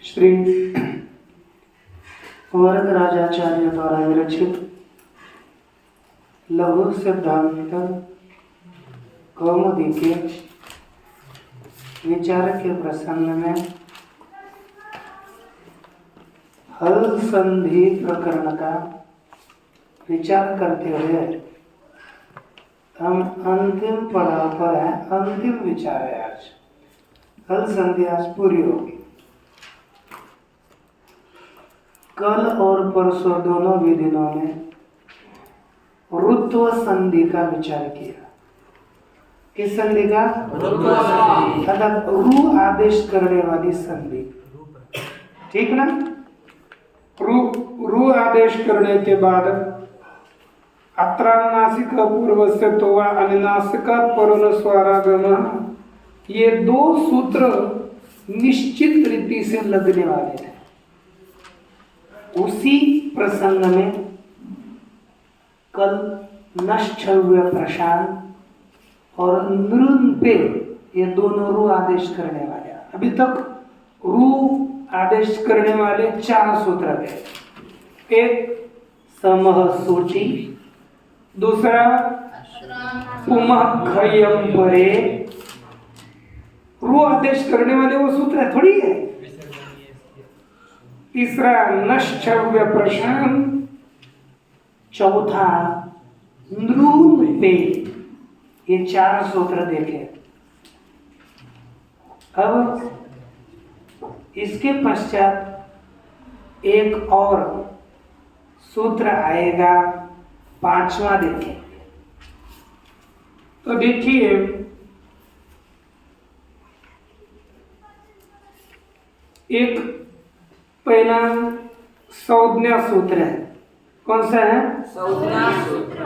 श्री वरदराजाचार्य द्वारा विरचित लघु सिद्धांत कौमुदी के विचार के प्रसंग में हल संधि प्रकरण का विचार करते हुए हम अंतिम पड़ाव पर है। अंतिम विचार है आज। हल संधि आज पूरी होगी। कल और परसों दोनों भी दिनों में ऋत्व संधि का विचार किया। किस संधि का? अर्थात रु आदेश करने वाली संधि। ठीक ना? रु आदेश करने के बाद अत्रानासिक पूर्वस्य तोवा अनुनासिका परुन स्वारागम, ये दो सूत्र निश्चित रीति से लगने वाले थे। उसी प्रसंग में कल नश्चव्य प्रशांत और नृंपे ये दोनों रु आदेश करने वाले। अभी तक रु आदेश करने वाले 4 सूत्र थे। एक समह सूची, दूसरा पुमः खयम परे। रु आदेश करने वाले वो सूत्र थोड़ी है। तीसरा नश्चव्य प्रशांत, चौथा नृंपे। ये 4 सूत्र देखे। अब इसके पश्चात एक और सूत्र आएगा, 5वां देखें। तो देखिए, एक पहला संज्ञा सूत्र है। कौन सा है? संज्ञा सूत्र।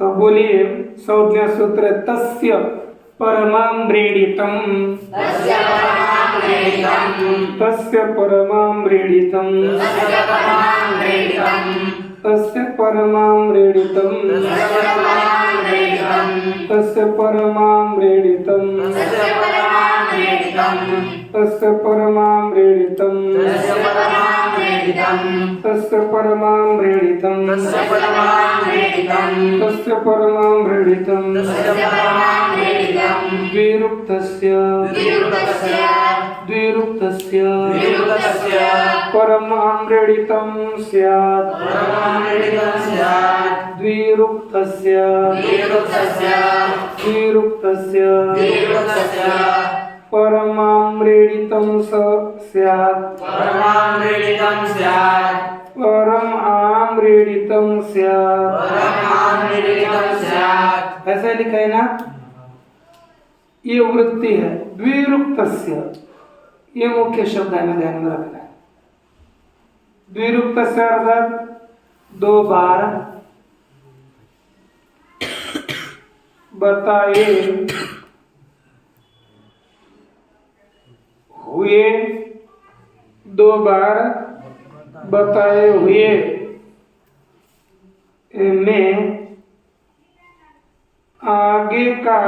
तो बोलिए संज्ञा सूत्र। तस्य परमाम्रेडितम्, तस्य परमाम्रेडितम्, तस्य परमाम्रेडितम्, तस्य परमाम्रेडितम्, तस्य परमाम्रेडितम्, तस्य परमाम्रेडितम्, तस्य परमाम्रेडितम्, द्विरुक्तस्य परमाम्रेडितं स्यात्, द्विरुक्तस्य परमाम्रेडितं स्यात्, परमाम्रेडितं स्यात्। ऐसा लिखा है ना? ये वृत्ति है। द्विरुक्तस्य, ये मुख्य शब्द है, ध्यान में रखना है। द्विरुक्तस्य अर्थात 2 बार बताए हुए, 2 बार बताए हुए में आगे का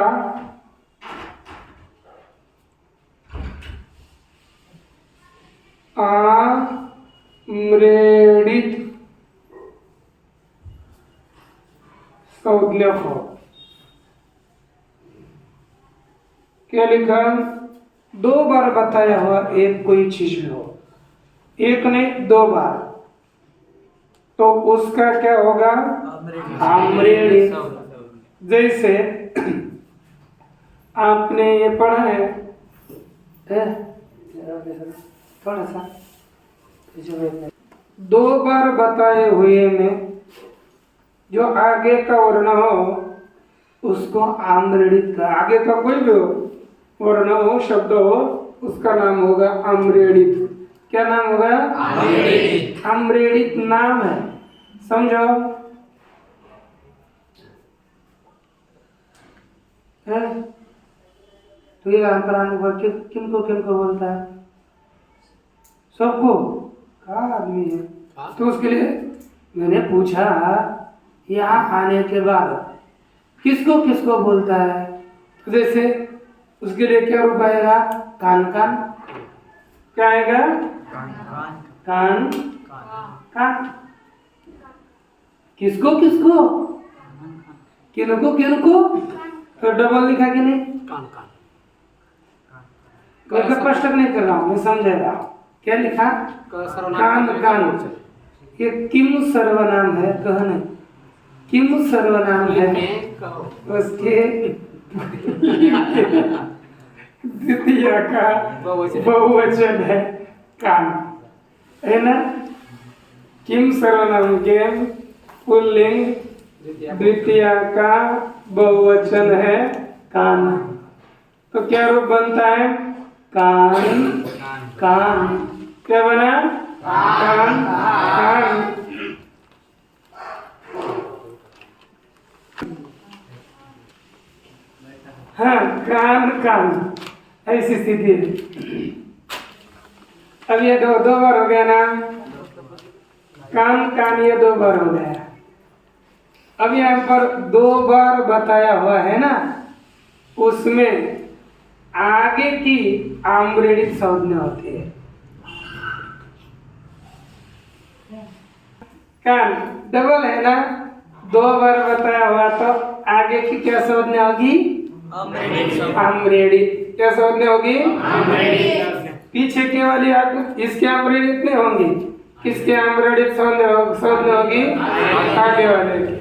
आम्रेडित संज्ञक हो। क्या लिखा? 2 बार बताया हुआ एक कोई चीज हो, एक नहीं 2 बार, तो उसका क्या होगा? आम्रेडित। जैसे आपने ये पढ़ा है, थोड़ा सा 2 बार बताए हुए में जो आगे का वर्ण हो उसको आम्रेडित का, आगे का कोई भी हो वर्ण हो, शब्द हो, उसका नाम होगा आम्रेडित। क्या नाम होगा? आम्रेडित। आम्रेडित नाम है, समझो है? तो ये अंतरांग पर किनको किनको बोलता है? सबको। कहाँ आदमी है? तो उसके लिए मैंने पूछा यहाँ आने के बाद किसको किसको बोलता है? जैसे उसके लिए क्या रूप आएगा? कान कान। क्या आएगा? कान कान। किसको किसको? किनको किनको? तो डबल लिखा कि नहीं? कान कान। मैं स्पष्ट नहीं कर रहा हूँ, मैं समझा रहा हूँ। क्या लिखा? कान कान। ये किम सर्वनाम है, कहने किम सर्वनाम है, उसके द्वितीय का बहुवचन है कान, है ना? किम सर्वनाम के पुल्लिंग द्वितीय का बहुवचन है कान। तो क्या रूप बनता है? कान कान। क्या बना? कान कान। हाँ, कान कान, ऐसी स्थिति है। अब ये दो बार हो गया ना, कान कान, ये 2 बार हो गया। अब यहाँ पर 2 बार बताया हुआ है ना, उसमें आगे की आम्रेडित संज्ञा होती है। कान डबल है ना, 2 बार बताया हुआ, तो आगे की क्या संज्ञा होगी? आम्रेडित। क्या संज्ञा होगी? पीछे के वाली इसके आम्रेडित नहीं होंगी, किसके आम्रेडित संज्ञा होगी? आगे वाले की।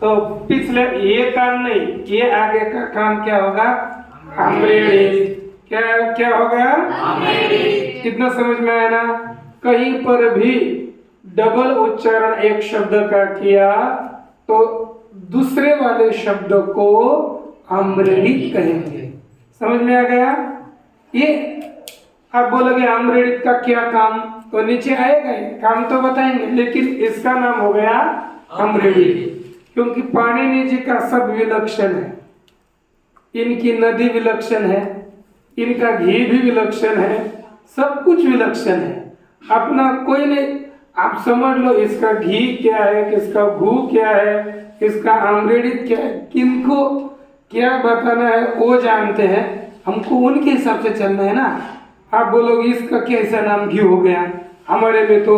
तो पिछले ये कान नहीं, ये आगे का कान क्या होगा? आम्रेडित। क्या क्या होगा? आम्रेडित। कितना समझ में आया ना? कहीं पर भी डबल उच्चारण एक शब्द का किया तो दूसरे वाले शब्द को आम्रेडित कहेंगे। समझ में आ गया? ये आप बोलोगे आम्रेडित का क्या काम, तो नीचे आएगा, काम तो बताएंगे, लेकिन इसका नाम हो गया आम्रेडित, क्योंकि पाणिनि जी का सब विलक्षण है। इनकी नदी विलक्षण है, इनका घी भी विलक्षण है, सब कुछ विलक्षण है। अपना कोई नहीं, आप समझ लो इसका घी क्या है, किसका घू क्या है, इसका आम्रेडित क्या है, किनको क्या बताना है वो जानते हैं, हमको उनके हिसाब से चलना है ना। आप बोलोगे इसका कैसा नाम घी हो गया, हमारे में तो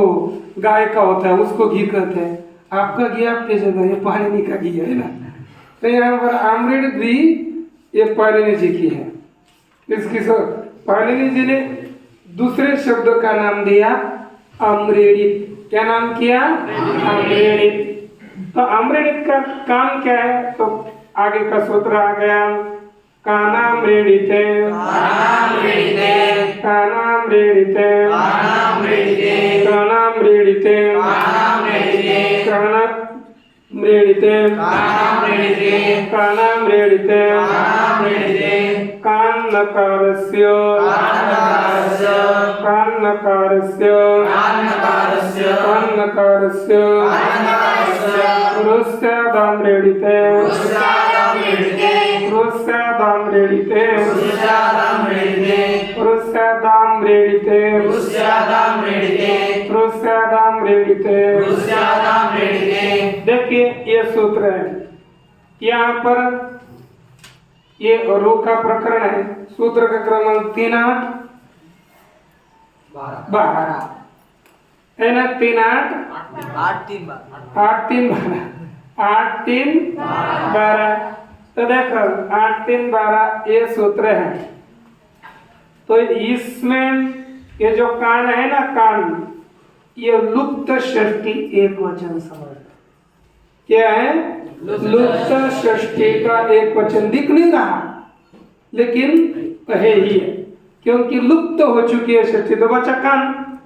गाय का होता है उसको घी कहते हैं, आपका घी आपके जगह, ये पाणिनि का घी है ना। तो यहाँ पर आम्रेडित भी ये पाणिनि जी की है। इसकी पाणिनि जी ने दूसरे शब्द का नाम दिया आम्रेडित। क्या नाम किया? आम्रेडित। तो आम्रेडित का काम क्या है? तो आगे का सूत्र आ गया, कानाम्रेडिते कानाम्रेडिते कानाम्रेडिते कानाम्रेडिते कानाम्रेडिते कानाम्रेडिते कान्नकारस्य कान्नकारस्य कान्नकारस्य रुस्यादाम्रेडिते रुस्यादाम्रेडिते रुस्यादाम्रेडिते रुस्यादाम्रेडिते। देखिए ये सूत्र है, यहाँ पर ये रू का प्रकरण है, सूत्र का क्रमांक 3-8, 12 है ना, 3 8 8 3 12 8 3 12। तो देखो 8 3 12 ये सूत्र है। तो इसमें ये जो कान है ना, कान, ये लुप्त षष्ठी एक वचन समझ। क्या है? लुप्त षष्ठी का एक वचन दिख नहीं रहा, लेकिन है ही है, क्योंकि लुप्त हो चुकी है षष्ठी। तो बचा कान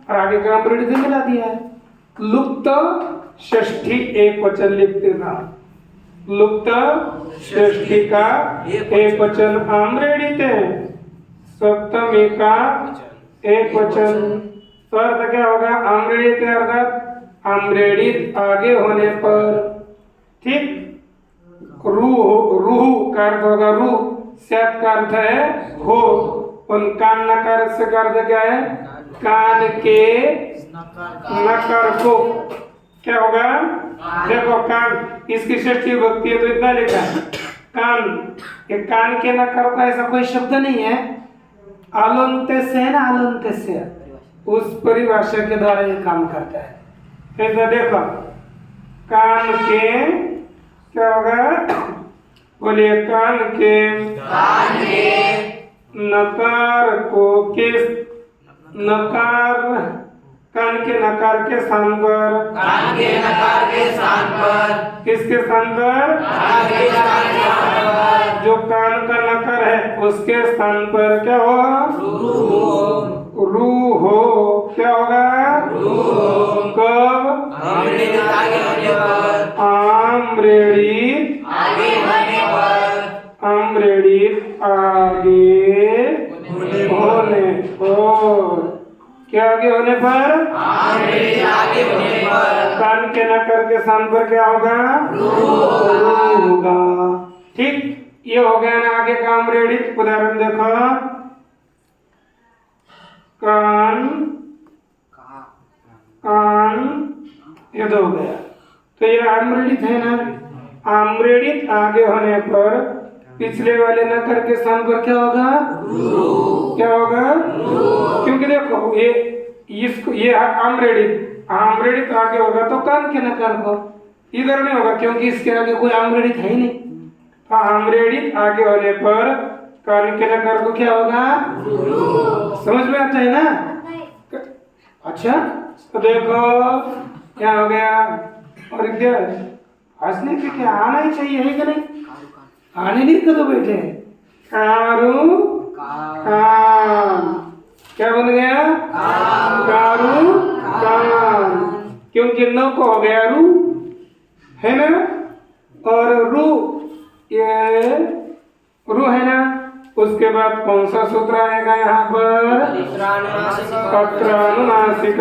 और आगे का ऑलरेडी से मिला दिया है। लुप्त षष्ठी एक वचन लिखते था। लुप्त षष्ठी का एक वचन आम्रेडित है, सप्तमी का एक वचन। तो अर्थ क्या होगा? आम्रेडित अर्थात आम्रेडित आगे होने पर, ठीक। रूह का अर्थ होगा रू, सत का अर्थ है हो, उन कान नकार से का अर्थ क्या है? कान के नकार को क्या होगा? देखो कान, इसकी षष्ठी विभक्ति है तो इतना लिखा है कान। ये कान के नकार का ऐसा कोई शब्द नहीं है, आलोन्ते से है ना, आलोन्ते से, उस परिभाषा के द्वारा ये काम करता है। ऐसा देखो कान के क्या होगा? बोलिए कान के नकार को किस नकार, कान के नकार के स्थान पर, कान के नकार के स्थान पर, किसके स्थान पर? कान के नकार के स्थान पर, जो कान का नकार है उसके स्थान पर क्या होगा? रू हो। क्या होगा? कब? आम्रेडित आगे होने पर, आम्रेडित आगे होने पर, आम्रेडित आगे होने पर, क्या आगे होने पर? आम्रेडित आगे होने पर, कान के नकार के स्थान पर क्या होगा? रू होगा। ठीक, ये हो गया ना आगे का आम्रेडित। उदाहरण देखो, कान कान, ये तो हो गया। तो ये आम्रेडित है ना, आम्रेडित आगे होने पर पिछले वाले नकार के स्थान पर क्या होगा? क्या होगा? क्योंकि देखो ये इसको, ये आम्रेडित, आम्रेडित आगे होगा तो कान के नकार को, इधर नहीं होगा क्योंकि इसके आगे कोई आम्रेडित है ही नहीं। तो आम्रेडित आगे होने पर कान के नकार को क्या होगा? समझ में आता है ना? अच्छा, तो देखो क्या हो गया। और क्या हंसने के क्या आना ही चाहिए, है कि नहीं? आने नहीं तो बैठे कारू कान, क्या बन गया? कारू कान, क्योंकि न को हो गया रू, है ना, और रू, ये रू है ना। उसके बाद कौन सा सूत्र आएगा यहाँ पर? पत्रानुनासिक,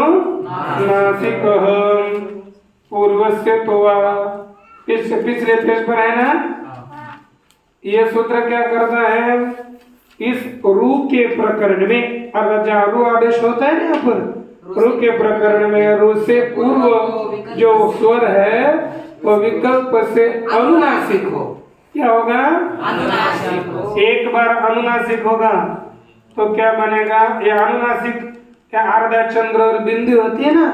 पत्रानुनासिक पूर्वस्य तोवा। पिछले पेज पर है ना। ये सूत्र क्या करता है? इस रू के प्रकरण में, अगर जहाँ रू आदेश होता है ना, यहाँ पर रू के प्रकरण में रू से पूर्व जो स्वर है वो विकल्प से अनुनासिक हो। क्या होगा? अनुनासिक। एक बार अनुनासिक होगा तो क्या बनेगा? ये अनुनासिक क्या आर्धा चंद्र और बिंदु होती है ना,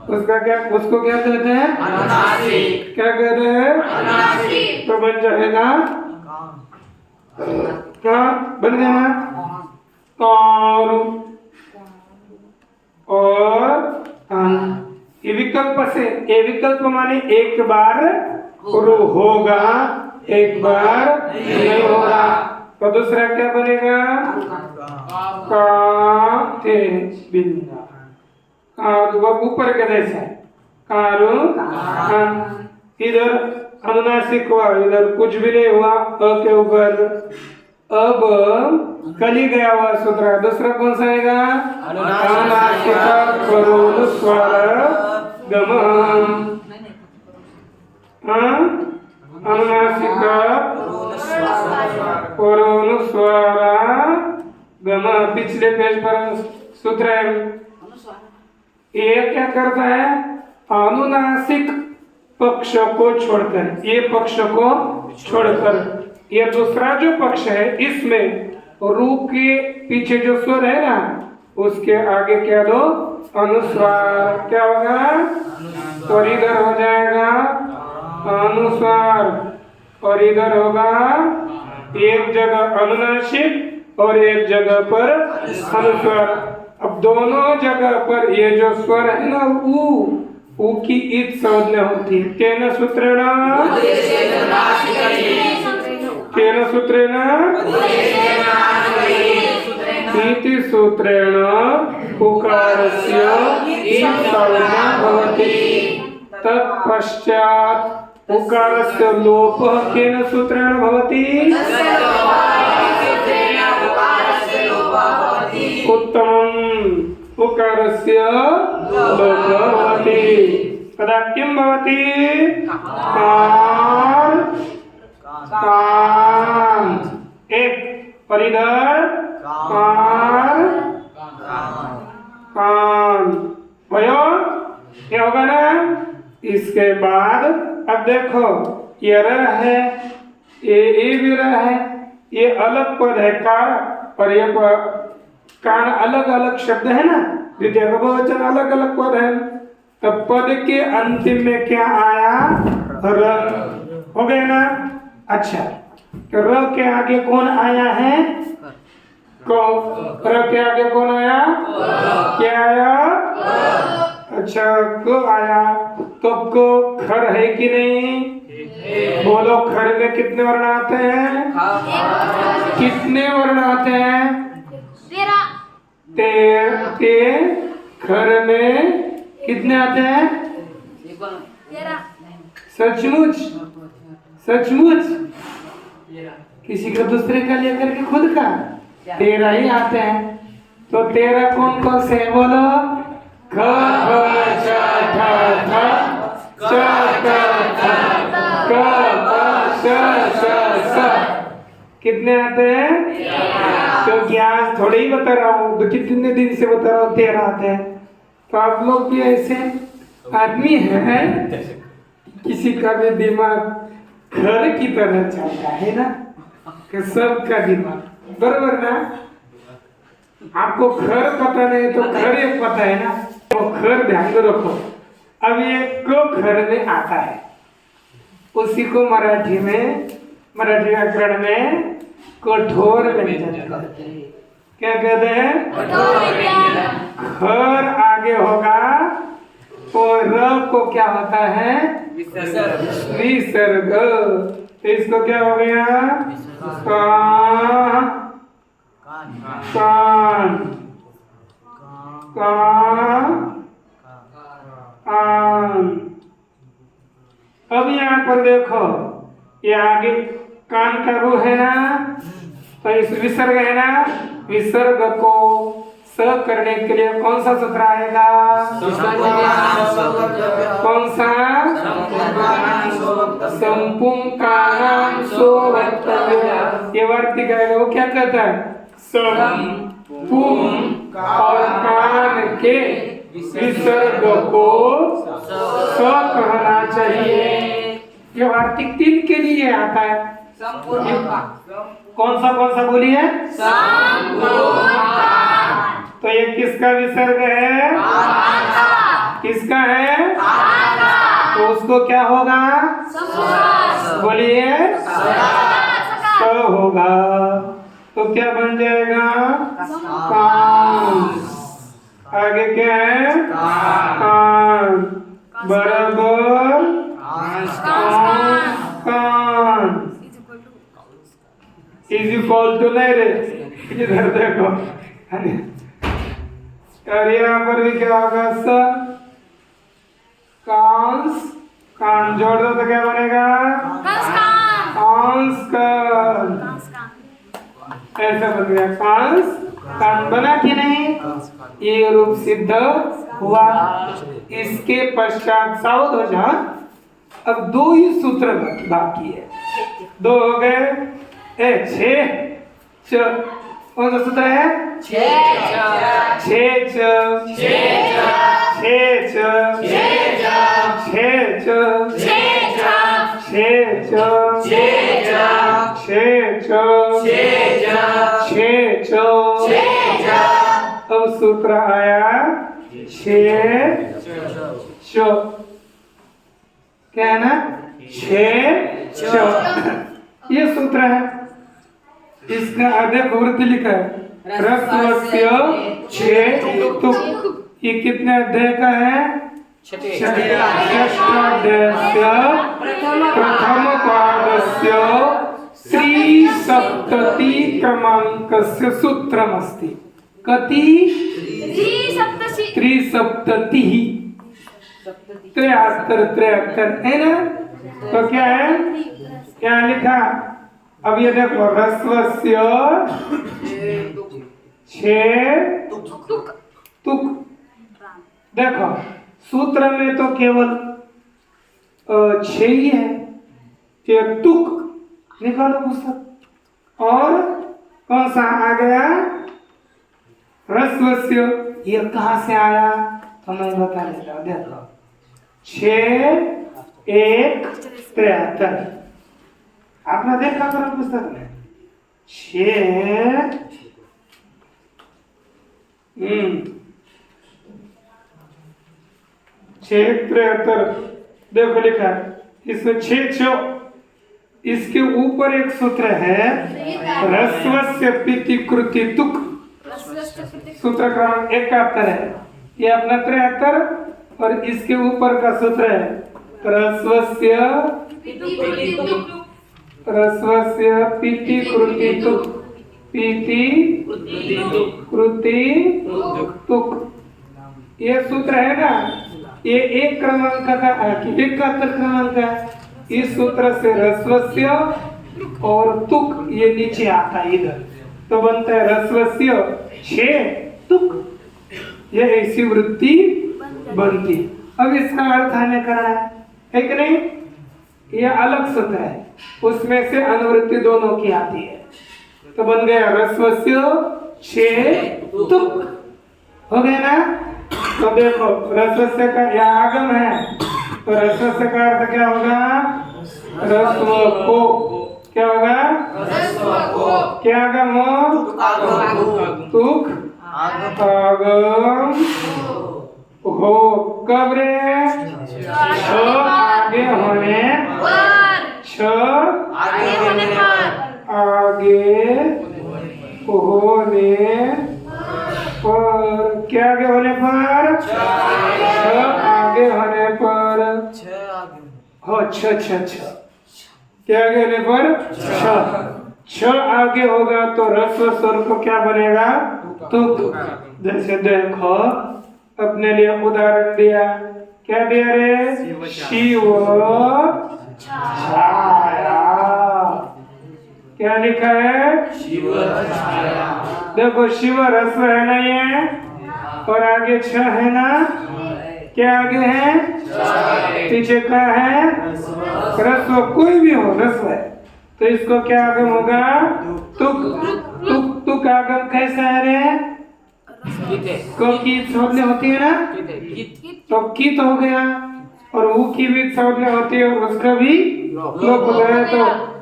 उसका क्या, उसको क्या कहते हैं? अनुनासिक। क्या कहते हैं? अनुनासिक। तो बन जाएगा क्या? बन गया ना कारू और ये विकल्प से, ये विकल्प माने एक बार रू होगा, एक बार नहीं होगा। तो दूसरा क्या बनेगा? का थे बिंदा, वो ऊपर के जैसा है कारू। इधर अनुनासिक हुआ, इधर कुछ भी नहीं हुआ, अ के ऊपर। अब कली गया हुआ सूत्र, दूसरा कौन सा आएगा? अनुनासिक करोनु स्वर गम, अनुनासिक करोनु स्वर गम। पिछले पेज पर सूत्र है। ये क्या करता है? अनुनासिक पक्ष को छोड़कर, ये पक्ष को छोड़कर ये दूसरा जो पक्ष है इसमें रू के पीछे जो स्वर है ना उसके आगे क्या दो अनुस्वार, क्या होगा और इधर हो जाएगा अनुस्वार और इधर होगा एक जगह अनुनासिक और एक जगह पर अनुस्वार। अब दोनों जगह पर ये जो स्वर है ना ऊ की ईद संज्ञा होती है। केन सूत्रेण इति सूत्रेण उकारस्य ईद संज्ञा भवति। तत्पश्चात् उकारस्य लोपः केन सूत्रेण भवति? उत्तमम् उकारस्य लोपः भवति। तदा किं भवति? कान एक और इधर कान भयो, क्या होगा ना? इसके बाद अब देखो ये र है, ये भी र है, ये अलग पद है का और ये कान अलग अलग शब्द है ना, द्वितीय का बहुवचन अलग अलग पद है। तब पद के अंतिम में क्या आया? र हो गया ना। अच्छा तो र के आगे कौन आया है? को। र के आगे कौन आया? क्या आया? अच्छा को आया। तो को खर है कि नहीं? बोलो खर में कितने वर्ण आते हैं? कितने वर्ण आते हैं? 13। खर में कितने आते हैं? सचमुच सचमुच किसी का दूसरे का लेकर के खुद का 13 ही आते हैं। तो 13 कौन कौन से? बोलो ख ख छ ठ ठ च ट ठ क ख श स। कितने आते हैं? तो ज्ञान थोड़े ही बता रहा हूँ, तो कितने दिन से बता रहा हूँ 13 आते हैं। तो आप लोग भी ऐसे आदमी हैं, किसी का भी दिमाग घर की तरह चलता है ना, कि सबका दिमाग बराबर ना। आपको घर पता नहीं तो घर एक पता है ना, तो घर ध्यान में रखो। अब ये को घर में आता है, उसी को मराठी व्याकरण में कठोर व्यंजन कहते हैं। क्या कहते हैं? घर आगे होगा और र को क्या होता है? विसर्ग। तो इसको क्या हो गया? कान। अब यहाँ पर देखो ये आगे कान का रू है ना, तो इस विसर्ग है ना, विसर्ग को स करने के लिए कौन सा सूत्र आएगा? कौन सा? संपुंकानां सो वक्तव्य। ये वार्तिक है वो क्या कहता है? संपुं और कान के विसर्ग को स कहना चाहिए। ये वार्तिक 3 के लिए आता है। कौन सा बोलिए? तो ये किसका विसर्ग है? किसका है? तो उसको क्या होगा? बोलिए स होगा। तो क्या बन जाएगा? कान। आगे क्या है? कान बराबर कान इज इक्वल टू नहीं रे, इधर देखो। और यहाँ पर भी क्या होगा? स कांस। कान जोड़ दो तो क्या बनेगा? कांस कान। ऐसा बन गया कांस कान। बना कि नहीं? ये रूप सिद्ध हुआ। इसके पश्चात सावध हो जा। अब 2 ही सूत्र बाकी है। 2 हो गए। 6 कौन सा सूत्र है? 6 छे चो। अब सूत्र आया छे चो, क्या है ना, छे चो, ये सूत्र है। इसका अधिक वृत्ति लिखा है ह्रस्वस्य छे तुक। ये कितने अध्याय का है? षष्ठाध्यायस्य प्रथम पादस्य त्रिसप्तति क्रमांकस्य सूत्रमस्ति। कति? त्रिसप्ततिः। 73 है ना? तो क्या है, क्या लिखा? अब ये देखो ह्रस्वस्य छे तुक। देखो सूत्र में तो केवल छे ही है, ये तुक निकालो पुस्तक। और कौन सा आ गया? ह्रस्वस्य। ये कहाँ से आया तो मैं बता देता हूँ। देखो 6 1 73 आपने देखा करो पुस्तक में। 6 73 देखो लिखा है इसमें 6 चो। इसके ऊपर एक सूत्र है ह्रस्वस्य पिति कृति तुक, सूत्र क्रमांक 71 है। ये अपना 73 और इसके ऊपर का सूत्र है ह्रस्वस्य पिति कृति तुक, पिति कृति तुक। ये सूत्र है ना, ये एक क्रमांक का 71 क्रमांक का। इस सूत्र से ह्रस्वस्य और तुक ये नीचे आता है इधर, तो बनता है ह्रस्वस्य छे तुक। ये ऐसी वृत्ति बनती। अब इसका अर्थ हमें करना है कि नहीं? ये अलग सूत्र है, उसमें से अनुवृत्ति दोनों की आती है। तो बन गया ह्रस्वस्य छे तुक। हो गया ना? तो देखो ह्रस्वस्य का यह आगम है, तो ह्रस्वस्य का अर्थ क्या होगा? ह्रस्व को। क्या होगा? क्या आगम हो? तुक आगम हो। कब रे? छ आगे होने पर। क्या आगे होने पर? आगे होने पर हो छ। क्या आगे होने पर? छ आगे होगा तो ह्रस्व स्वर को क्या बनेगा? तुक। जैसे देखो अपने लिए उदाहरण दिया, क्या दिया रे? शिव छाया। क्या लिखा है? शिव छाया। देखो शिव ह्रस्व है ना ये, और आगे छ है ना, क्या आगे है? पीछे का है ह्रस्व। कोई भी हो ह्रस्व है तो इसको क्या आगम होगा? तुक। तुक आगम कैसा है रे? की सामने होती है ना, तो कित हो गया, और वो की भी सामने होती है और उसका भी लोप हो गया, तो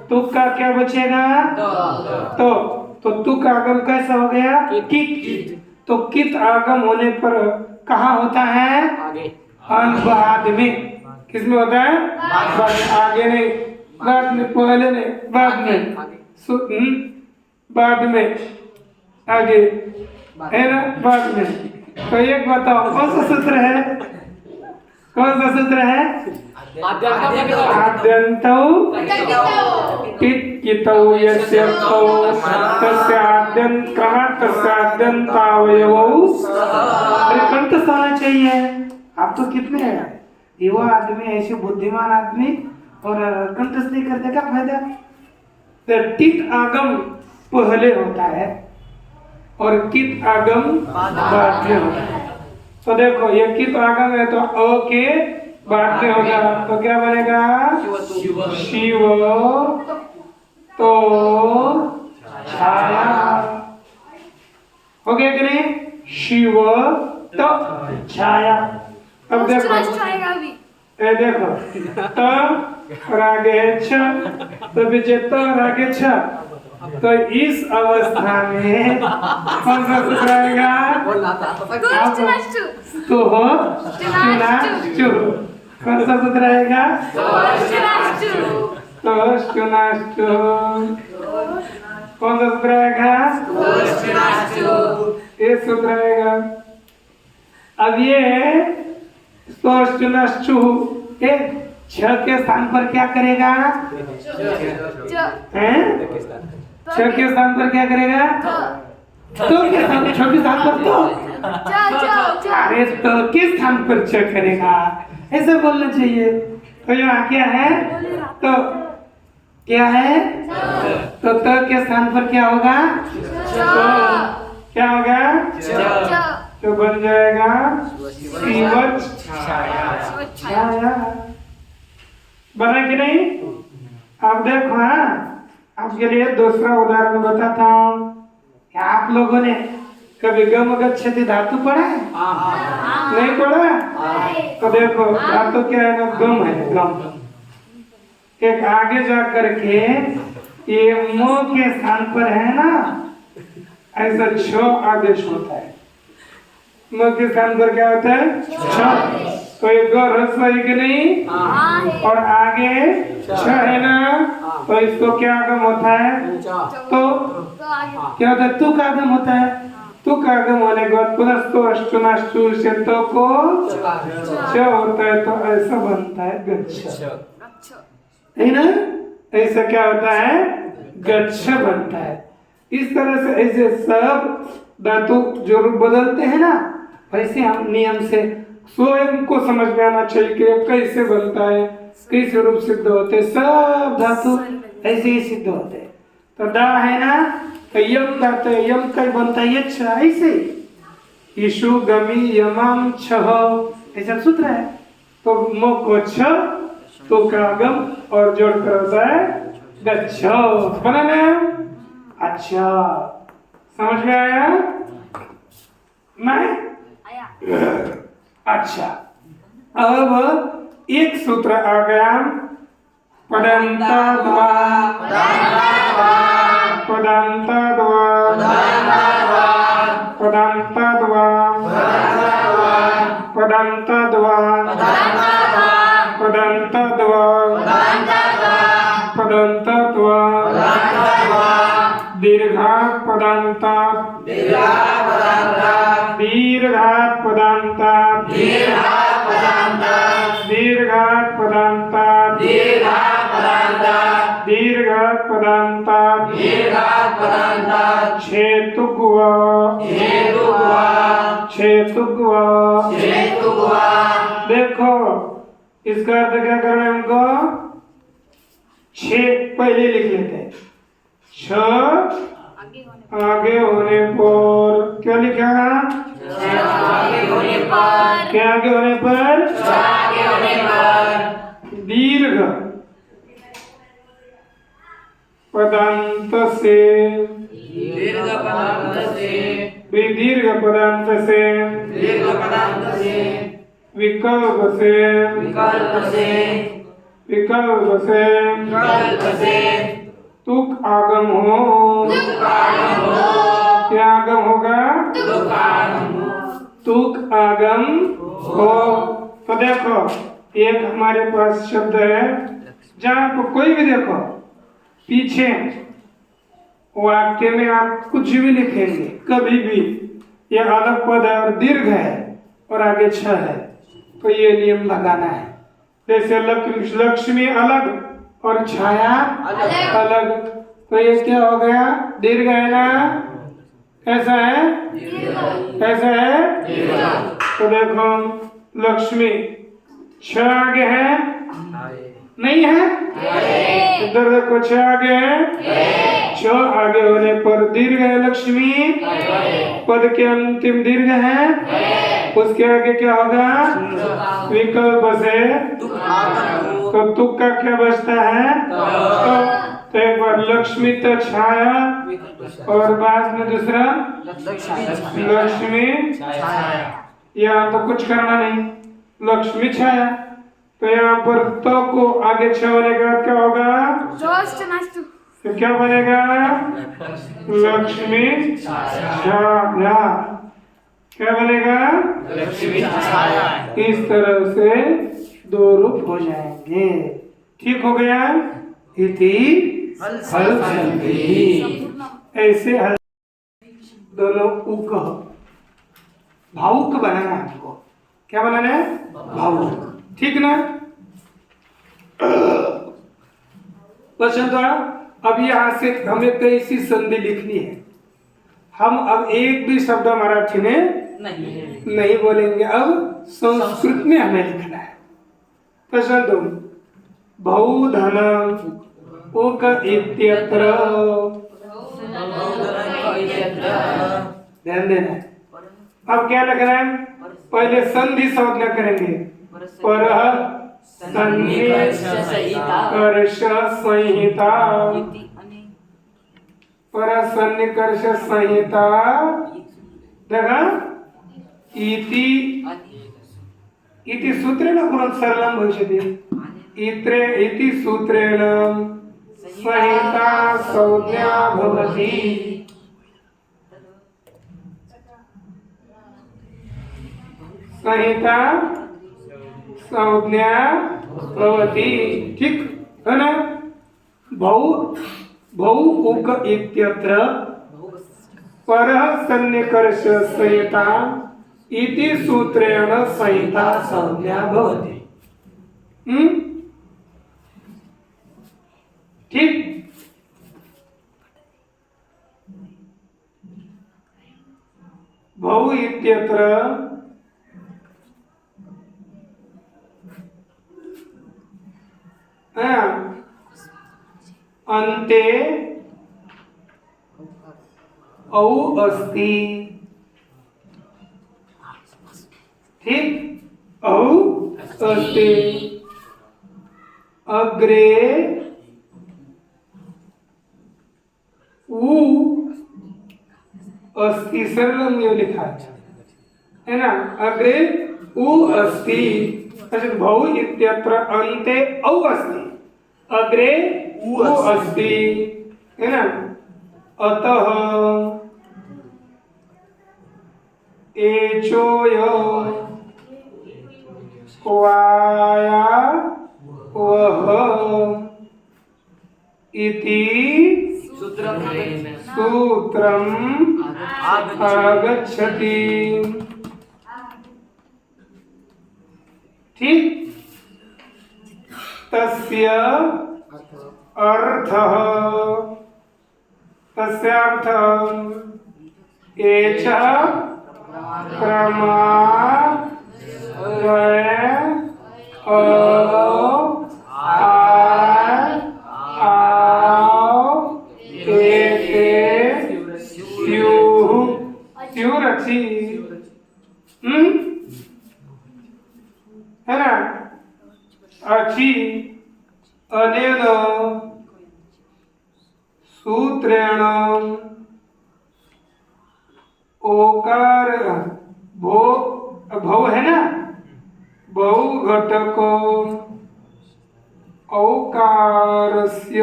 तुक का क्या बचेगा? तो तुक आगम कैसा हो गया? कित। तो कित आगम होने पर कहाँ होता है? बाद में। किसमें होता है? आगे नहीं, बाद में। पहले नहीं, बाद में। बाद में, आगे है ना, बाद में। तो एक बताओ कौन सा सूत्र है? कौन सा सूत्र है? आद्यन्तौ कितौ यस्य तौ तस्य आद्यन्तावयवौ। अरे कंठस्थ होना चाहिए। आप तो कितने हैं युवा आदमी, ऐसे बुद्धिमान आदमी, और कंठस्थ नहीं करते, क्या फायदा? तो टित आगम पहले होता है और कित आगम बाद में होता है। तो देखो ये कित आगम है तो अ के बाद में होगा, तो क्या बनेगा? शिव तो छाया। हो गया कि नहीं? शिव तो छाया। अब देखो ए देखो त और आगे छ, तो पीछे त और आगे छ, तो इस अवस्था में कौन सा सूत्र आएगा? तो हो चुनाचु। कौन सा सूत्र आएगा? तो चुनाचु। कौन सा सूत्र आएगा? ये सूत्र आएगा। अब ये चुनाचु एक छ के स्थान पर क्या करेगा? हैं? छ के स्थान पर क्या करेगा? तो के स्थान, छ के स्थान पर तो, अरे तो के स्थान पर छ करेगा, ऐसा बोलना चाहिए। तो यहाँ क्या है? तो क्या है? तो के स्थान पर क्या होगा? तो क्या होगा? तो बन जाएगा शिवच छाया। बना कि नहीं? अब देखो, हाँ, आपके लिए दूसरा उदाहरण बताता हूँ। क्या आप लोगों ने कभी गम गच्छति धातु पढ़ा है? नहीं पढ़ा? तो देखो धातु क्या है ना, गम है। गम एक आगे जा करके ये मो के स्थान पर है ना, ऐसा छ आदेश होता है। मो के स्थान पर क्या होता है? छ। तो एक रस्व है कि नहीं? और आगे छ है ना, तो इसको क्या आगम होता है? तो क्या होता है? तुक आगम होता है। तुक आगम होने के बाद पुनस्तो अष्टुनाष्टु से तो को च होता है, तो ऐसा बनता है गच्छ, है ना? ऐसा क्या होता है? गच्छ बनता है। इस तरह से ऐसे सब धातु जो रूप बदलते हैं ना, वैसे हम नियम से स्वयं को समझ में आना चाहिए कि कैसे बनता है, कैसे रूप सिद्ध होते, सब धातु ऐसे ही सिद्ध होते हैं। तो दा है ना, तो यम धातु है, यम का बनता है यच्छ, ऐसे यीशु गमी यमम छह, ऐसा सूत्र है। तो मो को छ, तो का गम और जोड़ कर होता है गच्छ। बना ना? अच्छा, समझ में आया? नहीं? अच्छा, अब एक सूत्र आ गया, पदंतद्वा, पदंतद्वा, पदंतद्वा, पदंतद्वा, पदंतद्वा, पदंतद्वा, दीर्घात् पदान्तात्, दीर्घात् पदान्तात्, दीर्घात् पदान्तात्, दीर्घात् पदान्तात्, छेतुग्वा, छेतुग्वा। देखो इसका अर्थ क्या करना है हमको? छे पहले लिख लेते हैं। छ आगे होने पर क्या लिखा? क्या आगे होने पर? दीर्घ पदांत से, दीर्घ पदांत से, विकल्प से, विकल्प से तुक आगम हो, क्या आगम होगा? तुक आगम हो। तो देखो एक हमारे पास शब्द है, जहाँ को कोई भी देखो पीछे वाक्य में आप कुछ भी लिखेंगे कभी भी, ये अलग पद है और दीर्घ है और आगे छ है, तो ये नियम लगाना है। जैसे लक्ष्मी अलग और छाया अलग, तो ये क्या हो गया? दीर्घ है ना? कैसा है? कैसा है? तो देखो लक्ष्मी छ आगे है, नहीं है? इधर देखो छ आगे है, छ आगे होने पर दीर्घ है लक्ष्मी, पद के अंतिम दीर्घ है, उसके आगे क्या होगा? विकल्प से, तो तुक का क्या बचता है? तो एक बार लक्ष्मी तो छाया और बाद में दूसरा लक्ष्मी, यहाँ तो कुछ करना नहीं, लक्ष्मी छाया। तो यहाँ पर तो को आगे छ होने के बाद क्या होगा? तो क्या बनेगा? लक्ष्मी छाया। क्या बनेगा? लक्ष्मी छाया। इस तरह से दो रूप हो जाएंगे। ठीक हो गया? इति हल संधि। ऐसे हल दोनों उक भावुक बनाना है हमको। क्या बनाना है? भावुक। ठीक ना? पसंद हुआ? अब यहाँ से हमें कैसी संधि लिखनी है। हम अब एक भी शब्द मराठी में नहीं बोलेंगे। अब संस्कृत में हमें लिखना है। पसंद हो? बहु धन उक इत्यत्र। ध्यान देना है। अब क्या लिखना है? पहले संधि संज्ञा करेंगे। पर सन्निकर्ष संहिता। पर सन्निकर्ष संहिता। देखा? इति इति सूत्रेण गुणं सरलं भविष्यति। इति सूत्रेण संहिता संज्ञा भवति। संहिता संज्ञा भवति। ठीक है ना? बहु उक इत्यत्र परः सन्निकर्ष संहिता इति सूत्रेण संहिता संज्ञा भवति। ठीक? बहु इत्यत्र अन्ते औ अस्ति। ठीक? औ अस्ति। अग्रे उ अस्ति। सरलम ये लिखा है ना? अग्रे उ अस्ति। बहु इत्यत्र अन्ते औ अस्ति। अग्रे उ अस्ति। है ना? अतः एचोय वाया वह इति सूत्रम आगच्छति। ठीक? तस्य अर्थः एच प्रमाद है ना? अच्छी अनेन सूत्रेण ओकार भव है ना? बहु घटको औकारस्य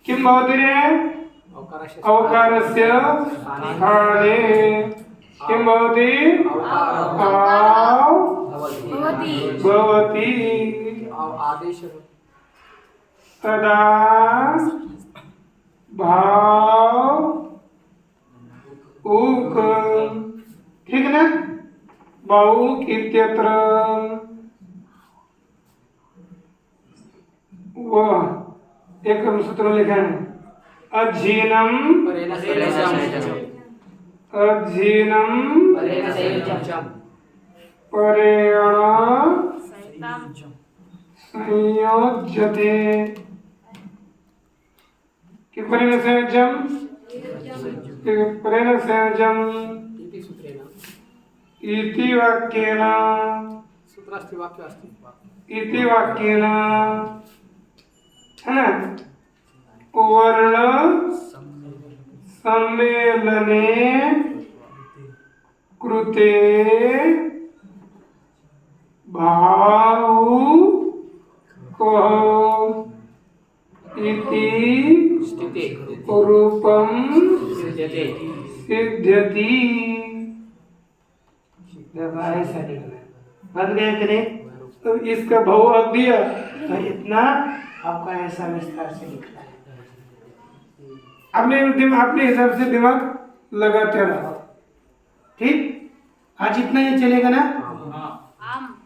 किं भवति रे? औकारस्य स्थाने किं भवति? भवति। तदा भाव उक। ठीक ना? बहुक इत्यत्र वह एक सूत्र लिखा है। अधीनम परेण संयोज्यते। कि परेण संयोज्यम? परेण संयोज्यम इति वाक्येन। सूत्रास्ति वाक्य अस्ति। इति वाक्येन है ना? वर्ण सम्मेलने कृते भावु को इति स्थिति रूपम सिद्ध्यते सिद्ध्यति। देखो ऐसा लिखना है। बन गया कि नहीं? तो इसका बहु अव्यय तो इतना आपको ऐसा विस्तार से लिखना है। अपने हिसाब से दिमाग लगाते रहो, ठीक? आज इतना ही चलेगा ना?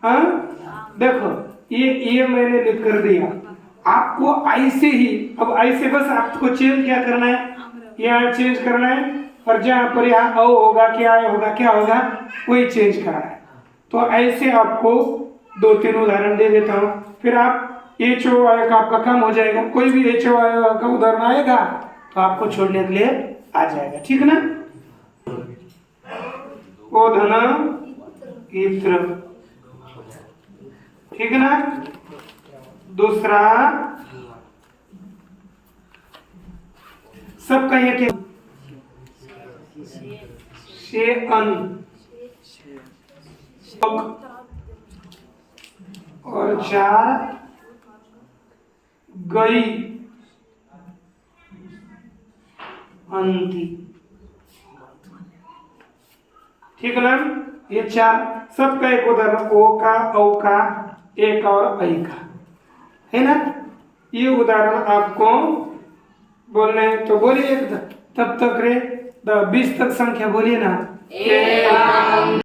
हाँ, देखो ये मैंने लिख कर दिया आपको ऐसे ही। अब ऐसे बस आपको चेंज क्या करना है, यहाँ चेंज करना है और जहाँ पर यहाँ औ होगा क्या होगा वही चेंज करना है। तो ऐसे आपको 2-3 उदाहरण दे देता हूँ, फिर आप एच ओ आय का आपका काम हो जाएगा। कोई भी एच ओ आय का उदाहरण आएगा तो आपको छोड़ने के लिए आ जाएगा, ठीक ना? ओधन इत्र, ठीक ना? दूसरा सबका ये क्या शे अन और 4 गई अंति, ठीक ना? ये 4 सबका एक उदाहरण ओ का औ का एक और ऐ का है ना? ये उदाहरण आपको बोलना है तो बोलिए तब तक रे 20 तक संख्या बोलिए ना।